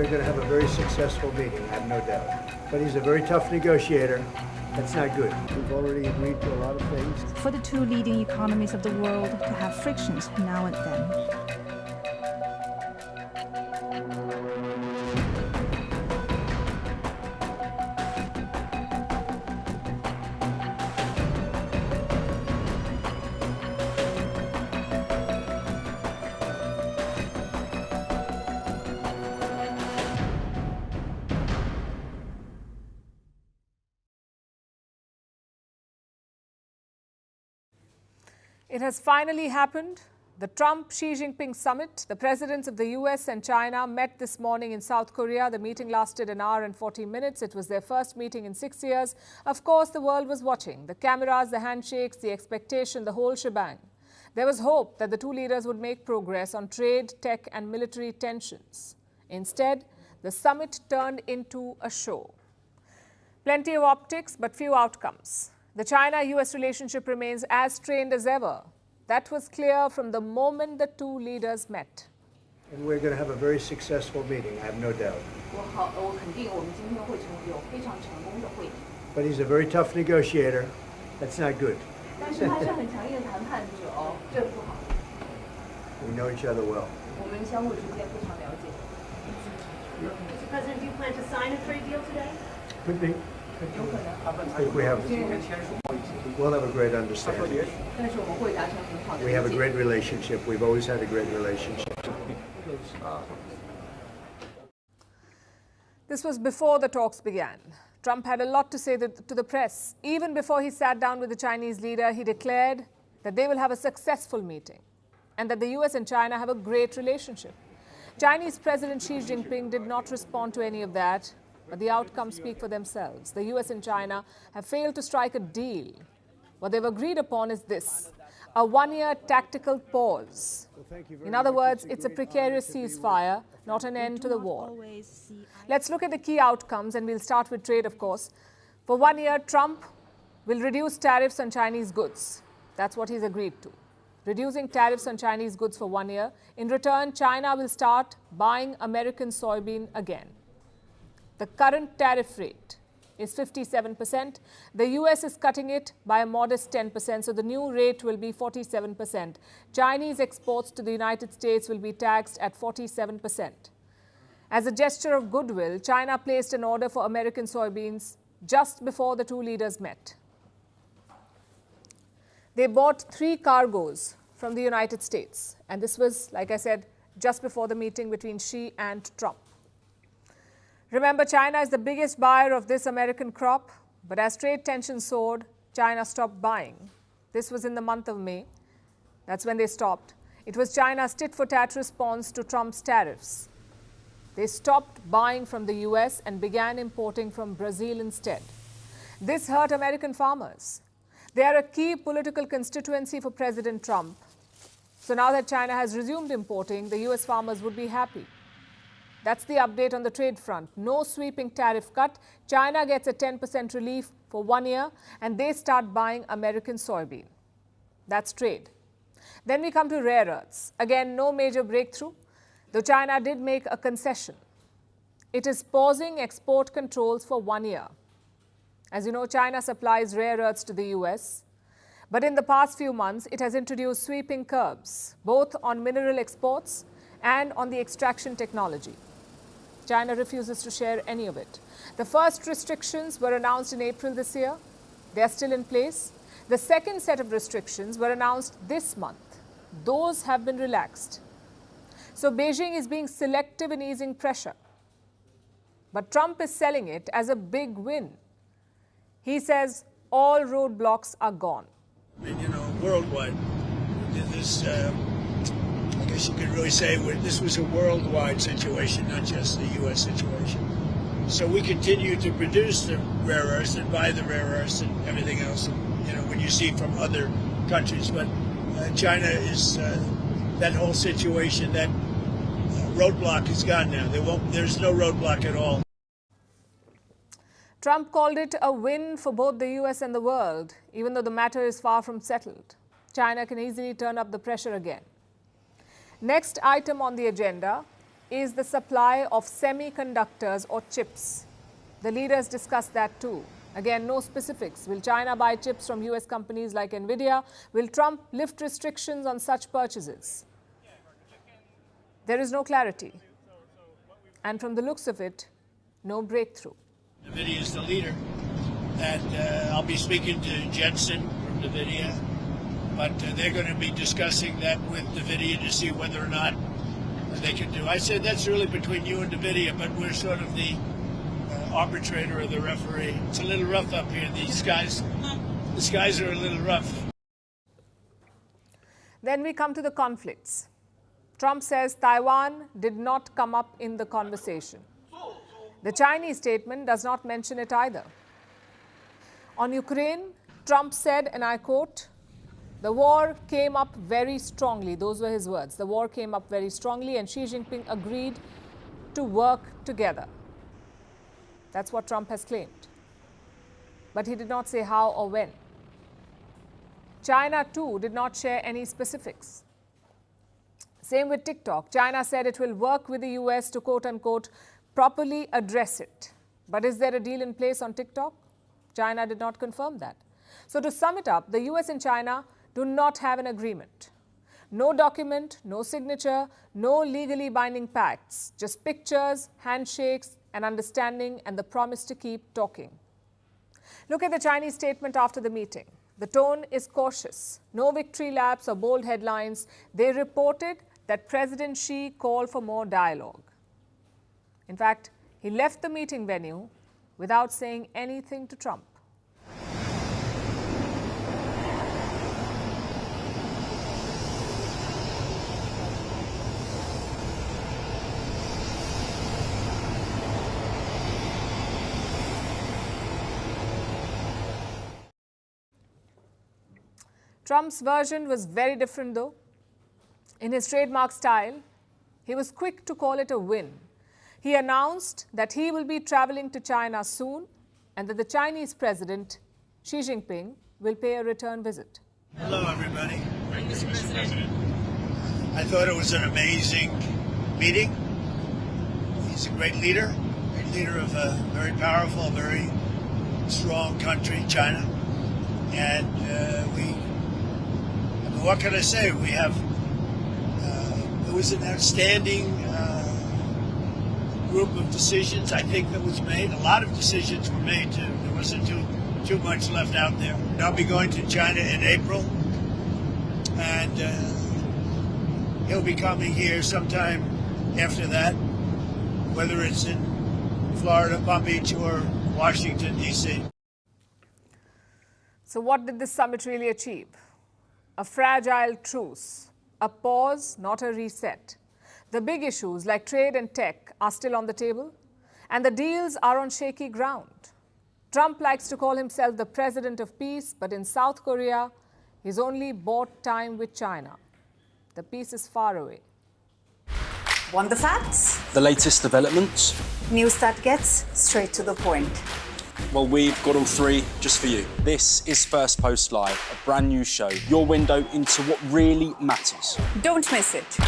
we're going to have a very successful meeting, I have no doubt. But he's a very tough negotiator. That's not good. We've already agreed to a lot of things. For the two leading economies of the world to have frictions now and then. It has finally happened. The Trump-Xi Jinping summit. The presidents of the US and China met this morning in South Korea. The meeting lasted an hour and 40 minutes. It was their first meeting in 6 years. Of course, the world was watching. The cameras, the handshakes, the expectation, the whole shebang. There was hope that the two leaders would make progress on trade, tech, and military tensions. Instead, the summit turned into a show. Plenty of optics, but few outcomes. The China-US relationship remains as strained as ever. That was clear from the moment the two leaders met. And we're going to have a very successful meeting, I have no doubt. But he's a very tough negotiator. That's not good. We know each other well. Mr. President, do you plan to sign a trade deal today? Could be. I think we'll have a great understanding. We have a great relationship. We've always had a great relationship. This was before the talks began. Trump had a lot to say to the press. Even before he sat down with the Chinese leader, he declared that they will have a successful meeting and that the US and China have a great relationship. Chinese President Xi Jinping did not respond to any of that. But the outcomes speak for themselves. The US and China have failed to strike a deal. What they've agreed upon is this: a one-year tactical pause. In other words, it's a precarious ceasefire, not an end to the war. Let's look at the key outcomes, and we'll start with trade, of course. For 1 year, Trump will reduce tariffs on Chinese goods. That's what he's agreed to. Reducing tariffs on Chinese goods for 1 year. In return, China will start buying American soybean again. The current tariff rate is 57%. The US is cutting it by a modest 10%, so the new rate will be 47%. Chinese exports to the United States will be taxed at 47%. As a gesture of goodwill, China placed an order for American soybeans just before the two leaders met. They bought 3 cargoes from the United States, and this was, like I said, just before the meeting between Xi and Trump. Remember, China is the biggest buyer of this American crop, but as trade tensions soared, China stopped buying. This was in the month of May. That's when they stopped. It was China's tit-for-tat response to Trump's tariffs. They stopped buying from the US and began importing from Brazil instead. This hurt American farmers. They are a key political constituency for President Trump. So now that China has resumed importing, the US farmers would be happy. That's the update on the trade front. No sweeping tariff cut. China gets a 10% relief for 1 year, and they start buying American soybean. That's trade. Then we come to rare earths. Again, no major breakthrough, though China did make a concession. It is pausing export controls for 1 year. As you know, China supplies rare earths to the US. But in the past few months, it has introduced sweeping curbs, both on mineral exports and on the extraction technology. China refuses to share any of it. The first restrictions were announced in April this year. They are still in place. The second set of restrictions were announced this month. Those have been relaxed. So Beijing is being selective in easing pressure. But Trump is selling it as a big win. He says all roadblocks are gone. And, worldwide, this, I guess you could really say this was a worldwide situation, not just the U.S. situation. So we continue to produce the rare earths and buy the rare earths and everything else, when you see from other countries. But China is, that whole situation, that roadblock is gone now. There's no roadblock at all. Trump called it a win for both the US and the world, even though the matter is far from settled. China can easily turn up the pressure again. Next item on the agenda, is the supply of semiconductors or chips. The leaders discussed that too. Again, no specifics. Will China buy chips from US companies like Nvidia? Will Trump lift restrictions on such purchases? There is no clarity. And from the looks of it, no breakthrough. NVIDIA is the leader, and I'll be speaking to Jensen from NVIDIA, but they're going to be discussing that with NVIDIA to see whether or not they can do. I said that's really between you and NVIDIA, but we're sort of the arbitrator or the referee. It's a little rough up here. These guys are a little rough. Then we come to the conflicts. Trump says Taiwan did not come up in the conversation. The Chinese statement does not mention it either. On Ukraine, Trump said, and I quote, "The war came up very strongly." Those were his words. The war came up very strongly, and Xi Jinping agreed to work together. That's what Trump has claimed. But he did not say how or when. China, too, did not share any specifics. Same with TikTok. China said it will work with the US to, quote-unquote, properly address it. But is there a deal in place on TikTok? China did not confirm that. So to sum it up, the US and China do not have an agreement. No document, no signature, no legally binding pacts, just pictures, handshakes, and understanding, and the promise to keep talking. Look at the Chinese statement after the meeting. The tone is cautious. No victory laps or bold headlines. They reported that President Xi called for more dialogue. In fact, he left the meeting venue without saying anything to Trump. Trump's version was very different, though. In his trademark style, he was quick to call it a win. He announced that he will be traveling to China soon and that the Chinese president, Xi Jinping, will pay a return visit. Hello, everybody. Mr. President. I thought it was an amazing meeting. He's a great leader of a very powerful, very strong country, China. And what can I say? We have, it was an outstanding group of decisions, I think, that was made. A lot of decisions were made, too. There wasn't too much left out there. I'll be going to China in April, and he'll be coming here sometime after that, whether it's in Florida, Palm Beach, or Washington, D.C. So what did this summit really achieve? A fragile truce, a pause, not a reset. The big issues like trade and tech are still on the table, and the deals are on shaky ground. Trump likes to call himself the president of peace, but in South Korea, he's only bought time with China. The peace is far away. Want the facts? The latest developments? News that gets straight to the point. Well, we've got all three just for you. This is Firstpost Live, a brand new show, your window into what really matters. Don't miss it.